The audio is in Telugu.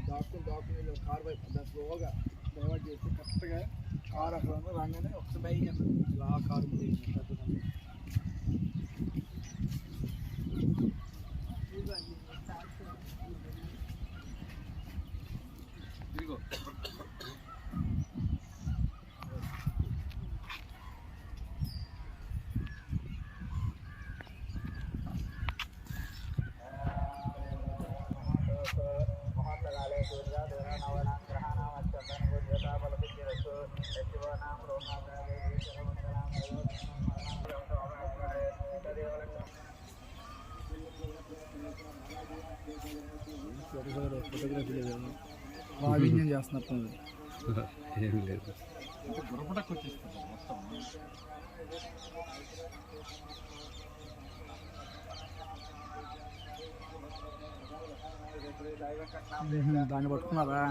దాక్కుని కారు వైపు స్లోగా డైవర్ట్ చేసి కరెక్ట్గా కారు అక్కడ రాగానే ఒకసారి బైక్ ఇలా కారు ఇదిగో ఫోటోగ్రఫీ ప్రావీణ్యం చేస్తున్నట్టుంది. ఏం లేదు, గురపటకు వచ్చేస్తుంది మొత్తం. దాన్ని పట్టుకున్నారా?